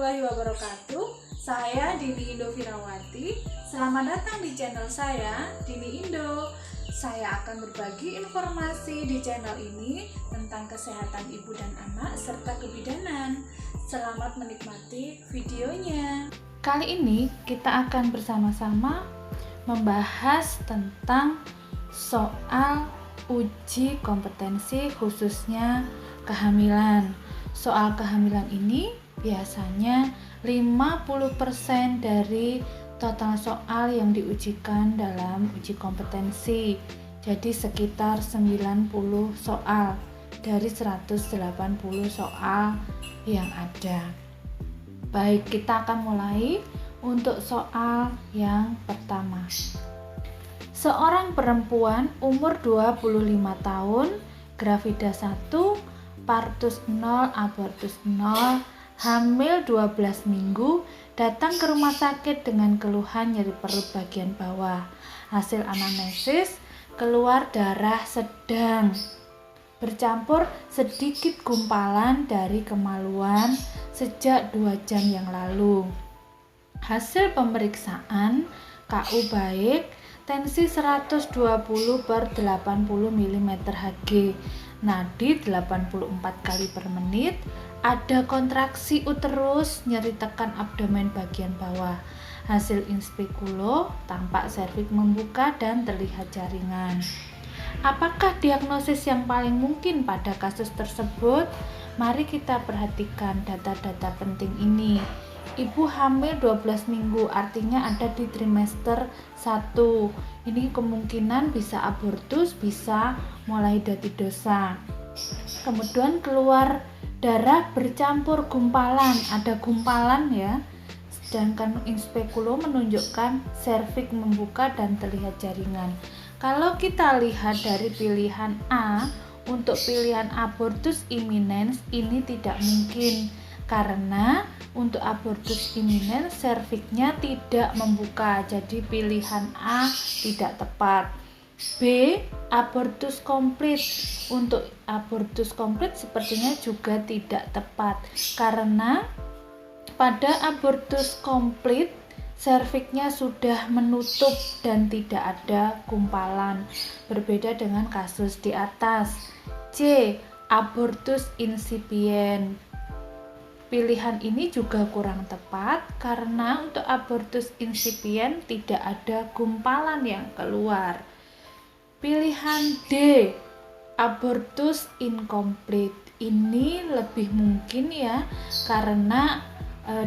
warahmatullahi wabarakatuh. Saya Dini Indo Firawati. Selamat datang di channel saya, Dini Indo. Saya akan berbagi informasi di channel ini tentang kesehatan ibu dan anak serta kebidanan. Selamat menikmati videonya. Kali ini kita akan bersama-sama membahas tentang soal uji kompetensi khususnya kehamilan. Soal kehamilan ini biasanya 50% dari total soal yang diujikan dalam uji kompetensi. Jadi sekitar 90 soal dari 180 soal yang ada. Baik, kita akan mulai untuk soal yang pertama. Seorang perempuan umur 25 tahun, gravida 1, partus 0, abortus 0, hamil 12 minggu, datang ke rumah sakit dengan keluhan nyeri perut bagian bawah. Hasil anamnesis, keluar darah sedang, bercampur sedikit gumpalan dari kemaluan sejak 2 jam yang lalu. Hasil pemeriksaan KU baik, tensi 120/80 mm Hg, nadi 84 kali per menit, ada kontraksi uterus, nyeri tekan abdomen bagian bawah. Hasil inspekulo, tampak serviks membuka dan terlihat jaringan. Apakah diagnosis yang paling mungkin pada kasus tersebut? Mari kita perhatikan data-data penting ini. Ibu hamil 12 minggu, artinya ada di trimester 1. Ini kemungkinan bisa abortus, bisa molahidatidosa. Kemudian keluar darah bercampur gumpalan, ada gumpalan ya. Sedangkan inspekulo menunjukkan serviks membuka dan terlihat jaringan. Kalau kita lihat dari pilihan A, untuk pilihan abortus imminens ini tidak mungkin. Karena untuk abortus imminens serviksnya tidak membuka, jadi pilihan A tidak tepat. B, abortus komplit. Untuk abortus komplit sepertinya juga tidak tepat, karena pada abortus komplit serviksnya sudah menutup dan tidak ada gumpalan, berbeda dengan kasus di atas. C, abortus insipient. Pilihan ini juga kurang tepat karena untuk abortus insipient tidak ada gumpalan yang keluar. Pilihan D, abortus incomplete. Ini lebih mungkin ya, karena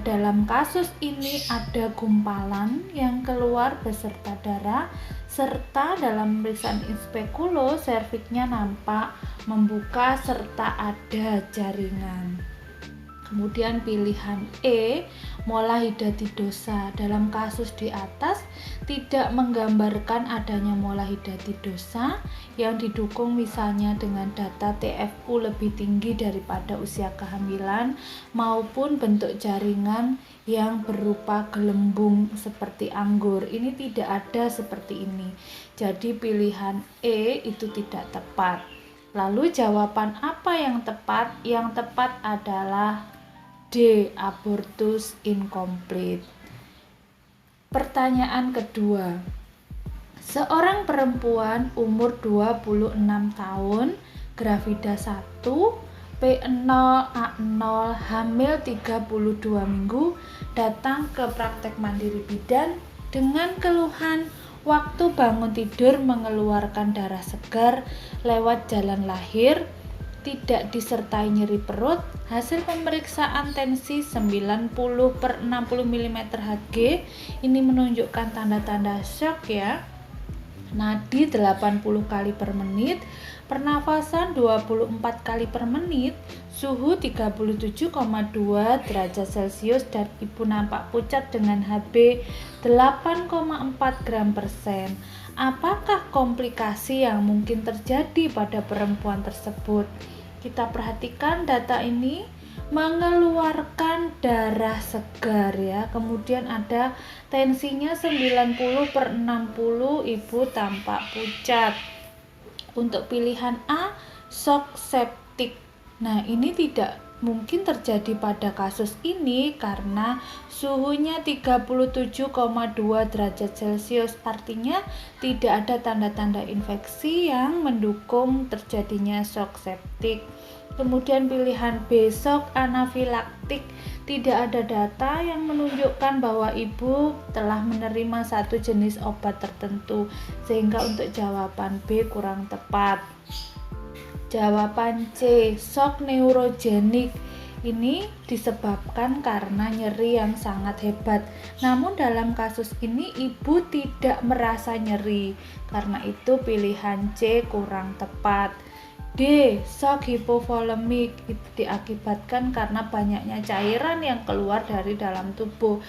dalam kasus ini ada gumpalan yang keluar beserta darah, serta dalam pemeriksaan inspekulo serviksnya nampak membuka serta ada jaringan. Kemudian pilihan E, molahidatidosa. Dalam kasus di atas tidak menggambarkan adanya molahidatidosa yang didukung misalnya dengan data TFU lebih tinggi daripada usia kehamilan maupun bentuk jaringan yang berupa gelembung seperti anggur. Ini tidak ada seperti ini. Jadi pilihan E itu tidak tepat. Lalu jawaban apa yang tepat? Yang tepat adalah D, abortus incomplete. Pertanyaan kedua. Seorang perempuan umur 26 tahun, gravida 1, P0, A0, hamil 32 minggu, datang ke praktek mandiri bidan dengan keluhan waktu bangun tidur mengeluarkan darah segar lewat jalan lahir, tidak disertai nyeri perut. Hasil pemeriksaan tensi 90/60 mm Hg, ini menunjukkan tanda-tanda shock ya. Nadi 80 kali per menit, pernafasan 24 kali per menit, suhu 37,2 derajat Celcius dan ibu nampak pucat dengan HB 8,4 gram per sen. Apakah komplikasi yang mungkin terjadi pada perempuan tersebut? Kita perhatikan data ini mengeluarkan darah segar ya. Kemudian ada tensinya 90/60, ibu tampak pucat. Untuk pilihan A, shock septic. Nah, ini tidak mungkin terjadi pada kasus ini karena suhunya 37,2 derajat Celcius, artinya tidak ada tanda-tanda infeksi yang mendukung terjadinya shock septik. Kemudian pilihan B, shock anafilaktik. Tidak ada data yang menunjukkan bahwa ibu telah menerima satu jenis obat tertentu, sehingga untuk jawaban B kurang tepat. Jawaban C, shock neurogenik. Ini disebabkan karena nyeri yang sangat hebat. Namun dalam kasus ini ibu tidak merasa nyeri. Karena itu pilihan C kurang tepat. D, shock hipovolemik. Itu diakibatkan karena banyaknya cairan yang keluar dari dalam tubuh.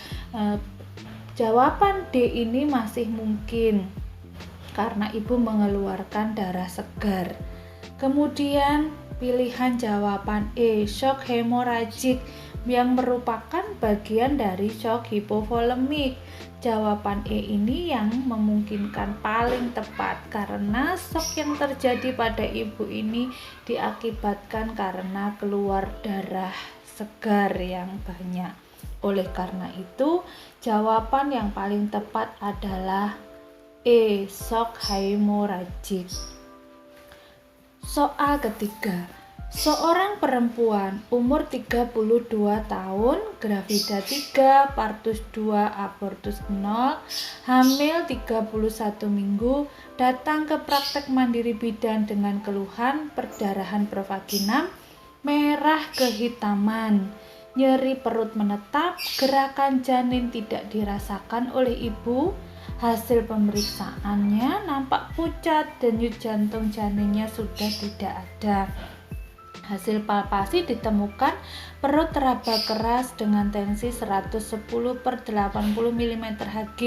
Jawaban D ini masih mungkin karena ibu mengeluarkan darah segar. Kemudian pilihan jawaban E, shock hemoragik, yang merupakan bagian dari shock hipovolemik. Jawaban E ini yang memungkinkan paling tepat karena shock yang terjadi pada ibu ini diakibatkan karena keluar darah segar yang banyak. Oleh karena itu, jawaban yang paling tepat adalah E, shock hemoragik. Soal ketiga, seorang perempuan umur 32 tahun, gravida 3, partus 2, abortus 0, hamil 31 minggu, datang ke praktek mandiri bidan dengan keluhan perdarahan pervaginam, merah kehitaman, nyeri perut menetap, gerakan janin tidak dirasakan oleh ibu. Hasil pemeriksaannya nampak pucat, denyut jantung janinnya sudah tidak ada. Hasil palpasi ditemukan perut teraba keras dengan tensi 110/80 mm Hg,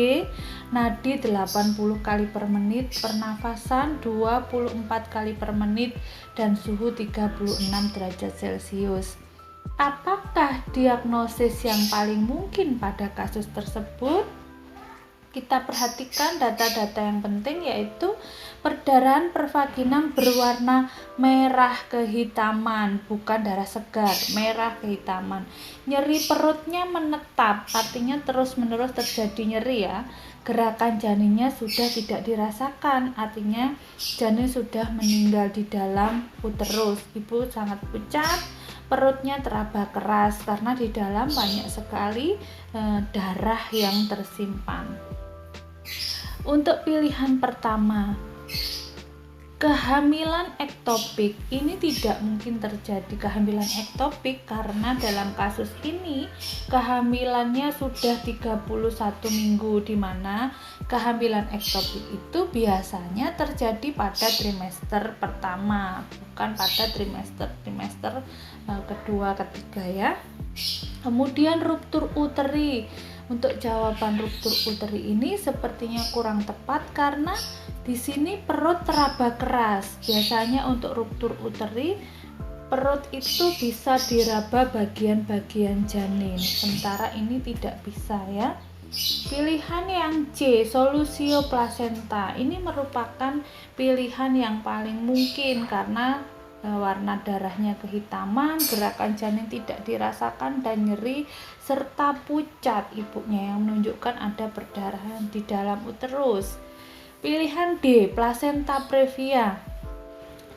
nadi 80 kali per menit, pernafasan 24 kali per menit, dan suhu 36 derajat Celcius. Apakah diagnosis yang paling mungkin pada kasus tersebut? Kita perhatikan data-data yang penting, yaitu perdarahan pervaginam berwarna merah kehitaman, bukan darah segar, merah kehitaman. Nyeri perutnya menetap, artinya terus-menerus terjadi nyeri ya. Gerakan janinnya sudah tidak dirasakan, artinya janin sudah meninggal di dalam uterus. Ibu sangat pucat, perutnya teraba keras karena di dalam banyak sekali darah yang tersimpan. Untuk pilihan pertama, kehamilan ektopik, ini tidak mungkin terjadi kehamilan ektopik karena dalam kasus ini kehamilannya sudah 31 minggu, di mana kehamilan ektopik itu biasanya terjadi pada trimester pertama, bukan pada trimester kedua, ketiga ya. Kemudian ruptur uteri. Untuk jawaban ruptur uteri ini sepertinya kurang tepat karena di sini perut teraba keras. Biasanya untuk ruptur uteri, perut itu bisa diraba bagian-bagian janin, sementara ini tidak bisa ya. Pilihan yang C, solusio plasenta, ini merupakan pilihan yang paling mungkin karena warna darahnya kehitaman, gerakan janin tidak dirasakan, dan nyeri serta pucat ibunya yang menunjukkan ada perdarahan di dalam uterus. Pilihan D, plasenta previa.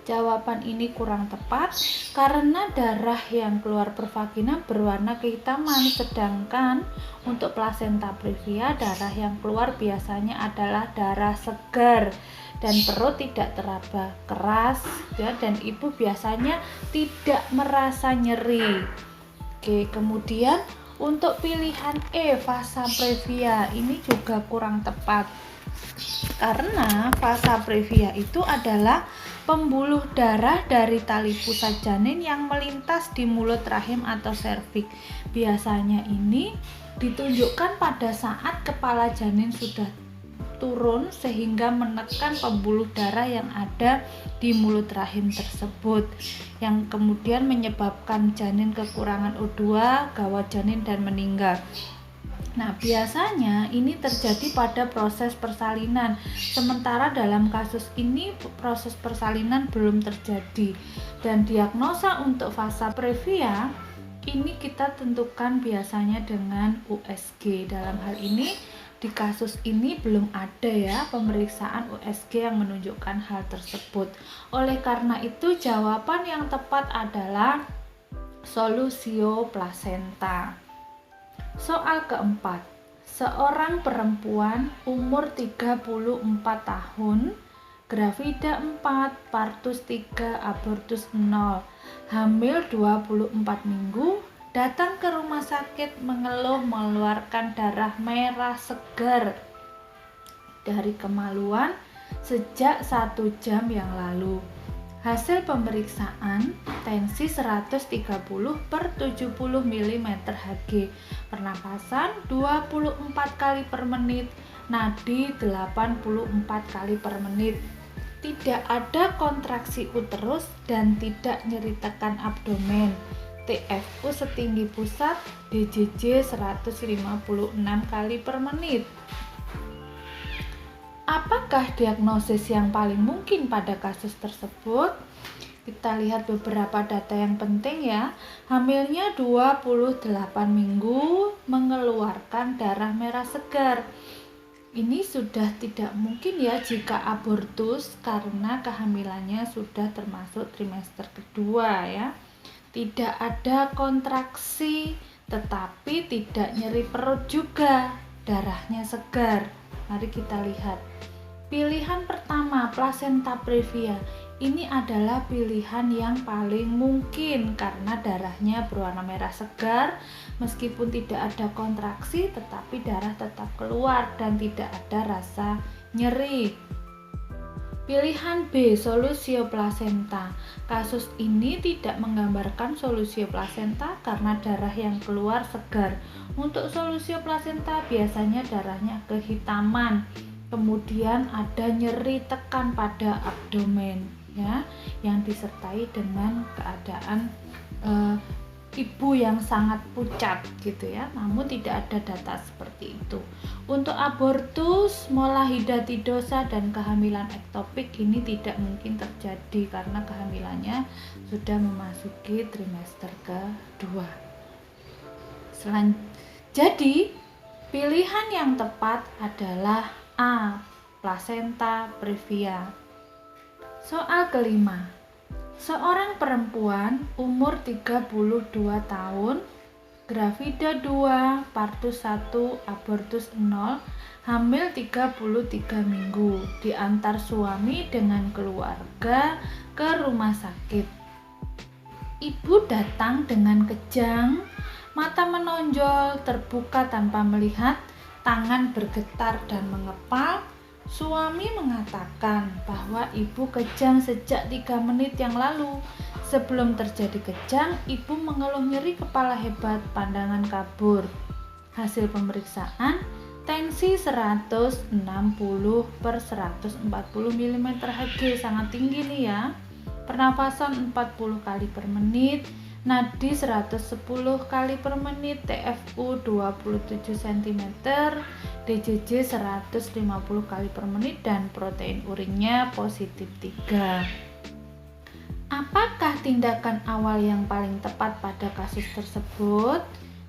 Jawaban ini kurang tepat karena darah yang keluar pervagina berwarna kehitaman, sedangkan untuk plasenta previa darah yang keluar biasanya adalah darah segar dan perut tidak teraba keras ya, dan ibu biasanya tidak merasa nyeri. Oke, kemudian untuk pilihan E, fasa previa, ini juga kurang tepat karena fasa previa itu adalah pembuluh darah dari tali pusat janin yang melintas di mulut rahim atau serviks. Biasanya ini ditunjukkan pada saat kepala janin sudah turun sehingga menekan pembuluh darah yang ada di mulut rahim tersebut, yang kemudian menyebabkan janin kekurangan O2, gawat janin, dan meninggal. Nah, biasanya ini terjadi pada proses persalinan, sementara dalam kasus ini proses persalinan belum terjadi. Dan diagnosa untuk fasa previa ini kita tentukan biasanya dengan USG. Dalam hal ini, di kasus ini belum ada ya pemeriksaan USG yang menunjukkan hal tersebut. Oleh karena itu, jawaban yang tepat adalah solusio plasenta. Soal keempat, seorang perempuan umur 34 tahun, gravida 4, partus 3, abortus 0, hamil 24 minggu, datang ke rumah sakit mengeluh mengeluarkan darah merah segar dari kemaluan sejak 1 jam yang lalu. Hasil pemeriksaan tensi 130/70 mm Hg, pernapasan 24 kali per menit, nadi 84 kali per menit. Tidak ada kontraksi uterus dan tidak nyeri tekan abdomen. TFU setinggi pusat, DJJ 156 kali per menit. Apakah diagnosis yang paling mungkin pada kasus tersebut? Kita lihat beberapa data yang penting ya. Hamilnya 28 minggu, mengeluarkan darah merah segar. Ini sudah tidak mungkin ya jika abortus karena kehamilannya sudah termasuk trimester kedua ya. Tidak ada kontraksi, tetapi tidak nyeri perut juga, darahnya segar. Mari kita lihat. Pilihan pertama, plasenta previa. Ini adalah pilihan yang paling mungkin karena darahnya berwarna merah segar, meskipun tidak ada kontraksi tetapi darah tetap keluar dan tidak ada rasa nyeri. Pilihan B, solusio plasenta. Kasus ini tidak menggambarkan solusio plasenta karena darah yang keluar segar. Untuk solusio plasenta biasanya darahnya kehitaman, kemudian ada nyeri tekan pada abdomen ya, yang disertai dengan keadaan ibu yang sangat pucat gitu ya, namun tidak ada data seperti itu. Untuk abortus, molahidatidosa dan kehamilan ektopik ini tidak mungkin terjadi karena kehamilannya sudah memasuki trimester kedua. Jadi, pilihan yang tepat adalah A, plasenta previa. Soal kelima, seorang perempuan umur 32 tahun, gravida 2, partus 1, abortus 0, hamil 33 minggu, diantar suami dengan keluarga ke rumah sakit. Ibu datang dengan kejang, mata menonjol, terbuka tanpa melihat, tangan bergetar dan mengepal. Suami mengatakan bahwa ibu kejang sejak 3 menit yang lalu. Sebelum terjadi kejang, ibu mengeluh nyeri kepala hebat, pandangan kabur. Hasil pemeriksaan, tensi 160/140 mm Hg, sangat tinggi nih ya. Pernapasan 40 kali per menit, nadi 110 kali per menit, TFU 27 cm, DJJ 150 kali per menit, dan protein urinnya positif 3. Apakah tindakan awal yang paling tepat pada kasus tersebut?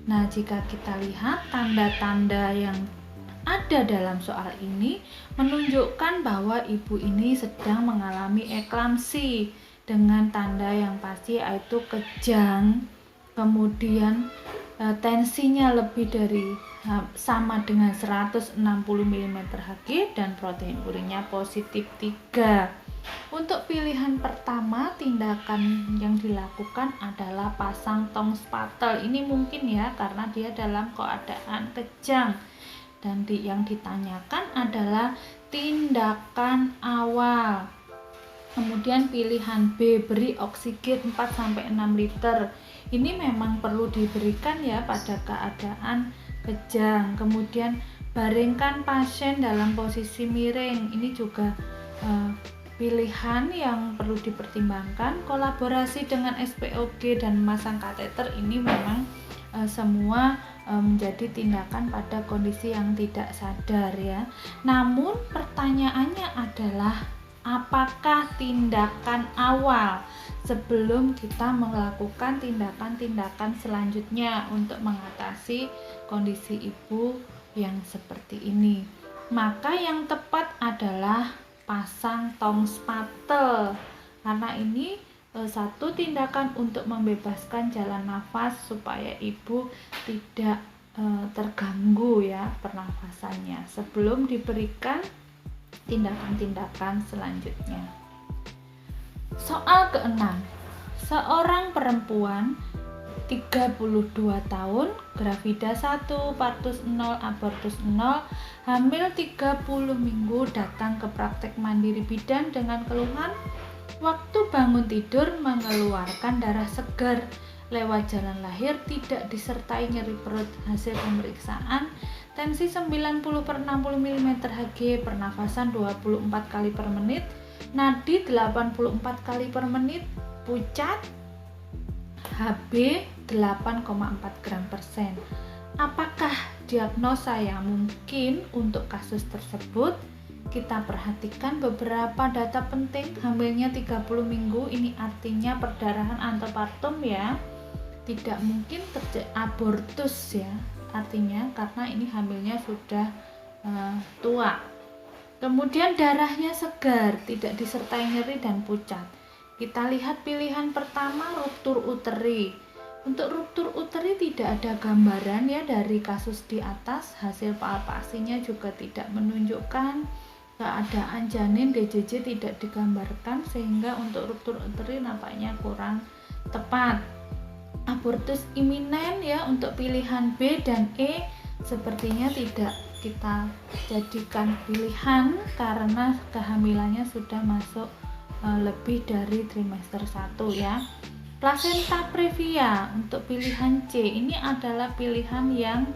Nah, jika kita lihat tanda-tanda yang ada dalam soal ini menunjukkan bahwa ibu ini sedang mengalami eklamsi dengan tanda yang pasti yaitu kejang, kemudian tensinya lebih dari sama dengan 160 mm Hg dan protein urinnya positif 3. Untuk pilihan pertama, tindakan yang dilakukan adalah pasang tong spatel. Ini mungkin ya karena dia dalam keadaan kejang. Dan yang ditanyakan adalah tindakan awal. Kemudian pilihan B, beri oksigen 4-6 liter. Ini memang perlu diberikan ya pada keadaan kejang. Kemudian baringkan pasien dalam posisi miring. Ini juga pilihan yang perlu dipertimbangkan. Kolaborasi dengan SPOG dan memasang kateter ini memang semua menjadi tindakan pada kondisi yang tidak sadar ya. Namun pertanyaannya adalah apakah tindakan awal sebelum kita melakukan tindakan-tindakan selanjutnya untuk mengatasi kondisi ibu yang seperti ini? Maka yang tepat adalah pasang tong spatel, karena ini satu tindakan untuk membebaskan jalan nafas supaya ibu tidak terganggu ya pernafasannya sebelum diberikan tindakan-tindakan selanjutnya. Soal keenam, seorang perempuan 32 tahun, gravida 1, partus 0, abortus 0, hamil 30 minggu datang ke praktek mandiri bidan dengan keluhan waktu bangun tidur mengeluarkan darah segar lewat jalan lahir, tidak disertai nyeri perut. Hasil pemeriksaan tensi 90/60 mm Hg, pernafasan 24 kali per menit, nadi 84 kali per menit, pucat, HB 8,4 gram per sen. Apakah diagnosa yang mungkin untuk kasus tersebut? Kita perhatikan beberapa data penting. Hamilnya 30 minggu, ini artinya perdarahan antepartum ya. Tidak mungkin terjadi abortus ya, artinya karena ini hamilnya sudah tua. Kemudian darahnya segar, tidak disertai nyeri dan pucat. Kita lihat pilihan pertama, ruptur uteri. Untuk ruptur uteri tidak ada gambaran ya dari kasus di atas. Hasil palpasinya juga tidak menunjukkan keadaan janin, DJJ tidak digambarkan, sehingga untuk ruptur uteri nampaknya kurang tepat. Abortus iminen ya, untuk pilihan B dan E sepertinya tidak kita jadikan pilihan karena kehamilannya sudah masuk lebih dari trimester 1 ya. Placenta previa untuk pilihan C ini adalah pilihan yang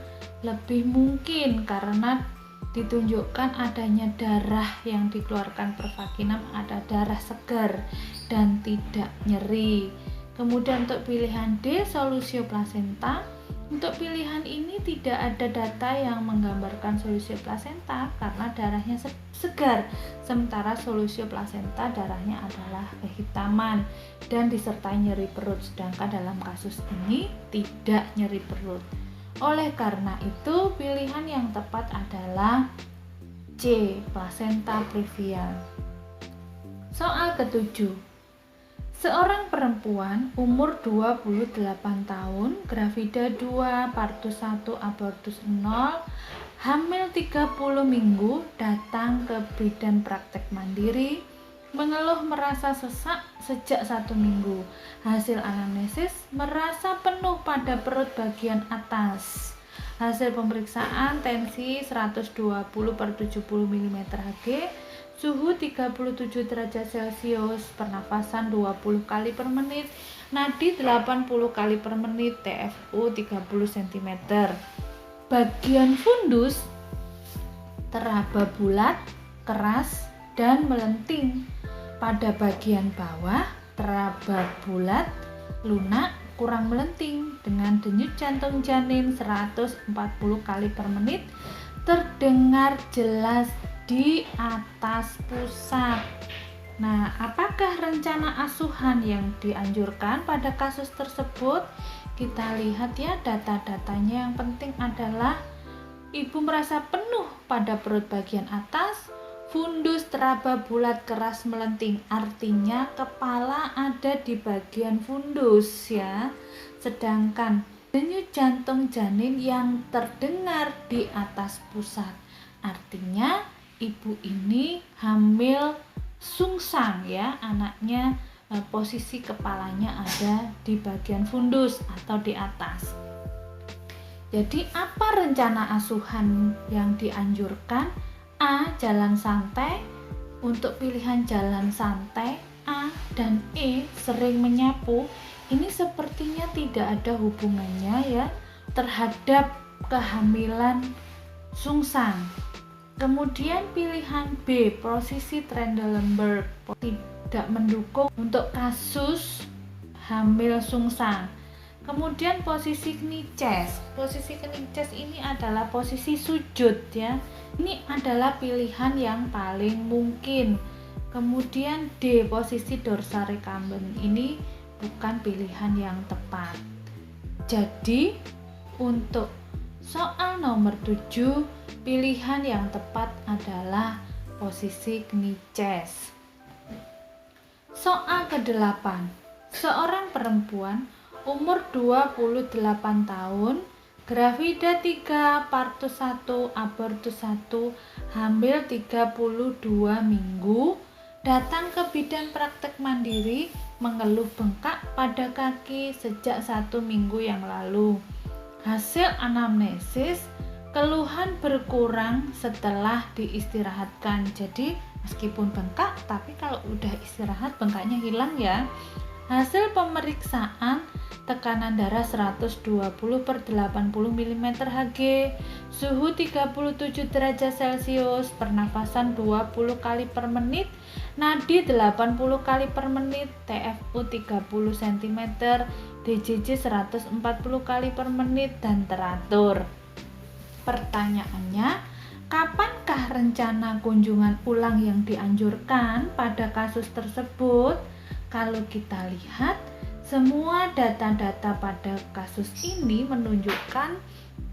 lebih mungkin karena ditunjukkan adanya darah yang dikeluarkan per vaginam, ada darah segar dan tidak nyeri. Kemudian untuk pilihan D, solusio placenta. Untuk pilihan ini tidak ada data yang menggambarkan solusio placenta karena darahnya segar, sementara solusio placenta darahnya adalah kehitaman dan disertai nyeri perut, sedangkan dalam kasus ini tidak nyeri perut. Oleh karena itu, pilihan yang tepat adalah C, placenta previa. Soal ketujuh, seorang perempuan umur 28 tahun, gravida 2, partus 1, abortus 0, hamil 30 minggu, datang ke bidan praktek mandiri, mengeluh merasa sesak sejak 1 minggu. Hasil anamnesis merasa penuh pada perut bagian atas. Hasil pemeriksaan tensi 120/70 mm Hg, suhu 37 derajat Celcius, pernafasan 20 kali per menit, nadi 80 kali per menit, TFU 30 cm. Bagian fundus teraba bulat, keras, dan melenting. Pada bagian bawah teraba bulat, lunak, kurang melenting dengan denyut jantung janin 140 kali per menit, terdengar jelas di atas pusat. Nah, apakah rencana asuhan yang dianjurkan pada kasus tersebut? Kita lihat ya data-datanya. Yang penting adalah ibu merasa penuh pada perut bagian atas, fundus teraba bulat keras melenting, artinya kepala ada di bagian fundus ya. Sedangkan denyut jantung janin yang terdengar di atas pusat, artinya ibu ini hamil sungsang ya, anaknya posisi kepalanya ada di bagian fundus atau di atas. Jadi apa rencana asuhan yang dianjurkan? A, jalan santai. Untuk pilihan jalan santai, A dan E sering menyapu. Ini sepertinya tidak ada hubungannya ya terhadap kehamilan sungsang. Kemudian pilihan B, posisi Trendelenburg, tidak mendukung untuk kasus hamil sungsang. Kemudian posisi kniches. Posisi kniches ini adalah posisi sujud ya. Ini adalah pilihan yang paling mungkin. Kemudian D, posisi dorsa recumbens. Ini bukan pilihan yang tepat. Jadi untuk soal nomor 7, pilihan yang tepat adalah posisi kniches. Soal ke-8. Seorang perempuan umur 28 tahun, gravida 3, partus 1, abortus 1, hamil 32 minggu, datang ke bidan praktek mandiri mengeluh bengkak pada kaki sejak 1 minggu yang lalu. Hasil anamnesis, keluhan berkurang setelah diistirahatkan. Jadi meskipun bengkak, tapi kalau udah istirahat bengkaknya hilang ya. Hasil pemeriksaan, tekanan darah 120/80 mm Hg, suhu 37 derajat Celcius, pernafasan 20 kali per menit, nadi 80 kali per menit, TFU 30 cm, DJJ 140 kali per menit, dan teratur. Pertanyaannya, kapankah rencana kunjungan ulang yang dianjurkan pada kasus tersebut? Kalau kita lihat, semua data-data pada kasus ini menunjukkan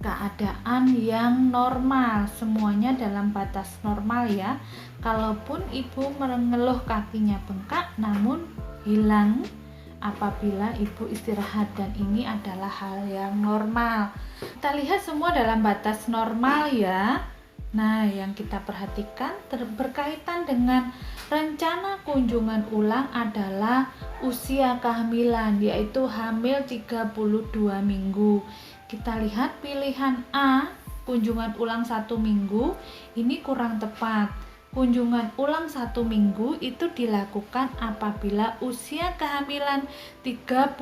keadaan yang normal, semuanya dalam batas normal ya. Kalaupun ibu mengeluh kakinya bengkak namun hilang apabila ibu istirahat, dan ini adalah hal yang normal. Kita lihat semua dalam batas normal ya. Nah, yang kita perhatikan berkaitan dengan rencana kunjungan ulang adalah usia kehamilan, yaitu hamil 32 minggu. Kita lihat pilihan A, kunjungan ulang 1 minggu, ini kurang tepat. Kunjungan ulang 1 minggu itu dilakukan apabila usia kehamilan 36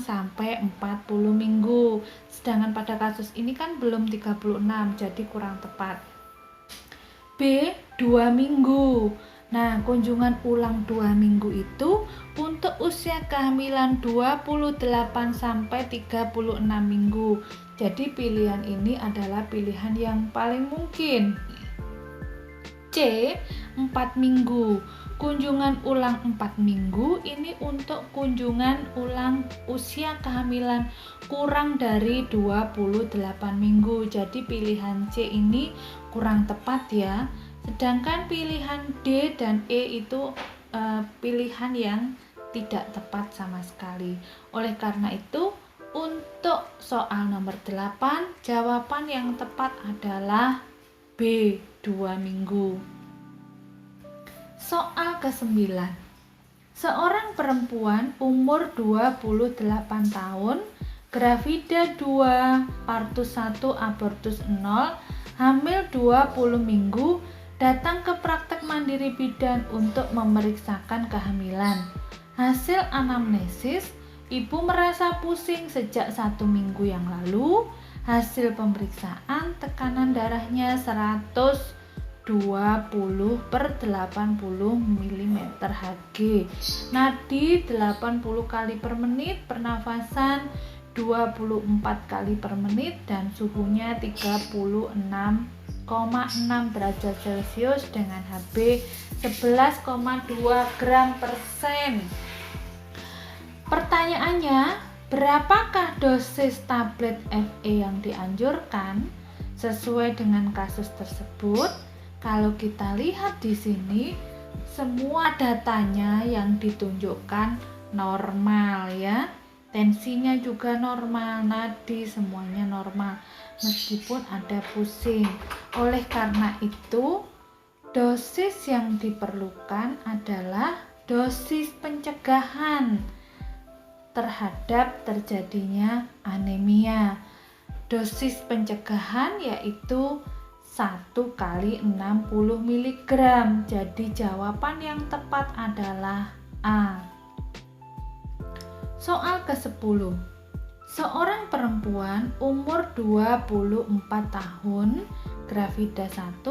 sampai 40 minggu. Sedangkan pada kasus ini kan belum 36, jadi kurang tepat. B, 2 minggu. Nah, kunjungan ulang 2 minggu itu untuk usia kehamilan 28 sampai 36 minggu. Jadi pilihan ini adalah pilihan yang paling mungkin. C, 4 minggu. Kunjungan ulang 4 minggu ini untuk kunjungan ulang usia kehamilan kurang dari 28 minggu. Jadi pilihan C ini kurang tepat ya. Sedangkan pilihan D dan E itu pilihan yang tidak tepat sama sekali. Oleh karena itu, untuk soal nomor 8, jawaban yang tepat adalah B, 2 minggu. Soal ke-9. Seorang perempuan umur 28 tahun, gravida 2, partus 1, abortus 0, hamil 20 minggu, datang ke praktek mandiri bidan untuk memeriksakan kehamilan. Hasil anamnesis, ibu merasa pusing sejak 1 minggu yang lalu. Hasil pemeriksaan, tekanan darahnya 120/80 mm Hg, nadi 80 kali per menit, pernafasan 24 kali per menit, dan suhunya 36,6 derajat Celcius dengan Hb 11,2 gram per sen. Pertanyaannya, berapakah dosis tablet FE yang dianjurkan sesuai dengan kasus tersebut? Kalau kita lihat di sini, semua datanya yang ditunjukkan normal ya. Tensinya juga normal, nadi semuanya normal, meskipun ada pusing. Oleh karena itu, dosis yang diperlukan adalah dosis pencegahan terhadap terjadinya anemia. Dosis pencegahan yaitu 1 kali 60 mg. Jadi jawaban yang tepat adalah A. Soal ke-10. Seorang perempuan umur 24 tahun, gravida 1,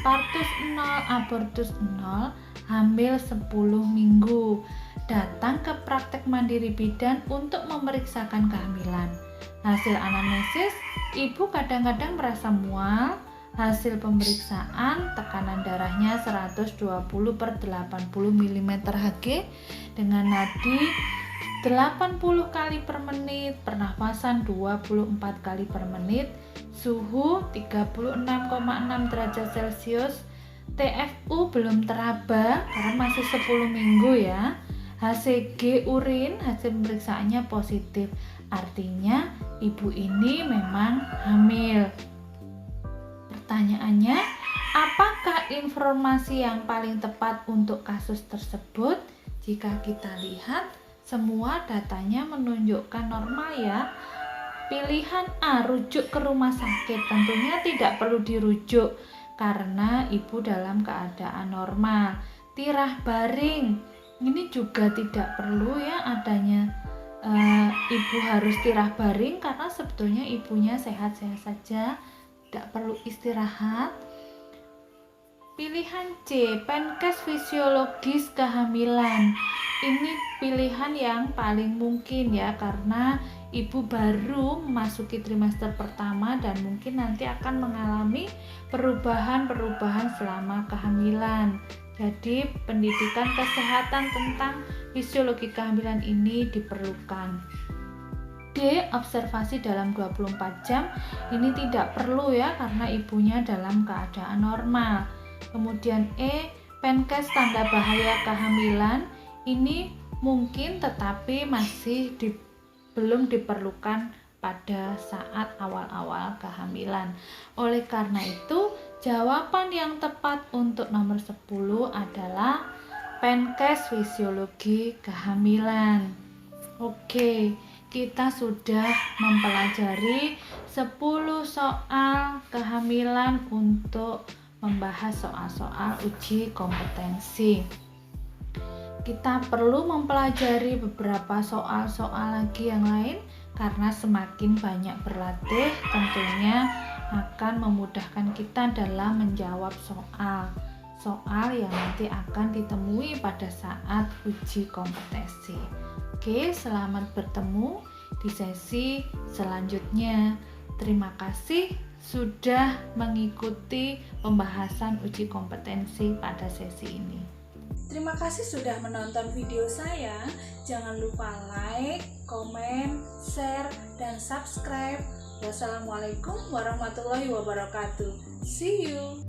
partus 0, abortus 0, hamil 10 minggu, datang ke praktek mandiri bidan untuk memeriksakan kehamilan. Hasil anamnesis, ibu kadang-kadang merasa mual. Hasil pemeriksaan, tekanan darahnya 120/80 mm/Hg dengan nadi 80 kali per menit, pernafasan 24 kali per menit, suhu 36,6 derajat Celcius, TFU belum teraba karena masih 10 minggu ya. HCG urin, hasil pemeriksaannya positif, artinya ibu ini memang hamil. Pertanyaannya, apakah informasi yang paling tepat untuk kasus tersebut? Jika kita lihat, semua datanya menunjukkan normal ya. Pilihan A, rujuk ke rumah sakit, tentunya tidak perlu dirujuk karena ibu dalam keadaan normal. Tirah baring, ini juga tidak perlu ya adanya ibu harus tirah baring karena sebetulnya ibunya sehat-sehat saja, tidak perlu istirahat. Pilihan C, Penkes fisiologis kehamilan. Ini pilihan yang paling mungkin ya karena ibu baru memasuki trimester pertama dan mungkin nanti akan mengalami perubahan-perubahan selama kehamilan. Jadi pendidikan kesehatan tentang fisiologi kehamilan ini diperlukan. D, observasi dalam 24 jam. Ini tidak perlu ya karena ibunya dalam keadaan normal. Kemudian E, Penkes tanda bahaya kehamilan. Ini mungkin tetapi masih belum diperlukan pada saat awal-awal kehamilan. Oleh karena itu, jawaban yang tepat untuk nomor 10 adalah Penkes fisiologi kehamilan. Oke, kita sudah mempelajari 10 soal kehamilan untuk membahas soal-soal uji kompetensi. Kita perlu mempelajari beberapa soal-soal lagi yang lain karena semakin banyak berlatih tentunya akan memudahkan kita dalam menjawab soal yang nanti akan ditemui pada saat uji kompetensi. Oke, selamat bertemu di sesi selanjutnya. Terima kasih sudah mengikuti pembahasan uji kompetensi pada sesi ini. Terima kasih sudah menonton video saya. Jangan lupa like, komen, share, dan subscribe. Wassalamualaikum warahmatullahi wabarakatuh. See you.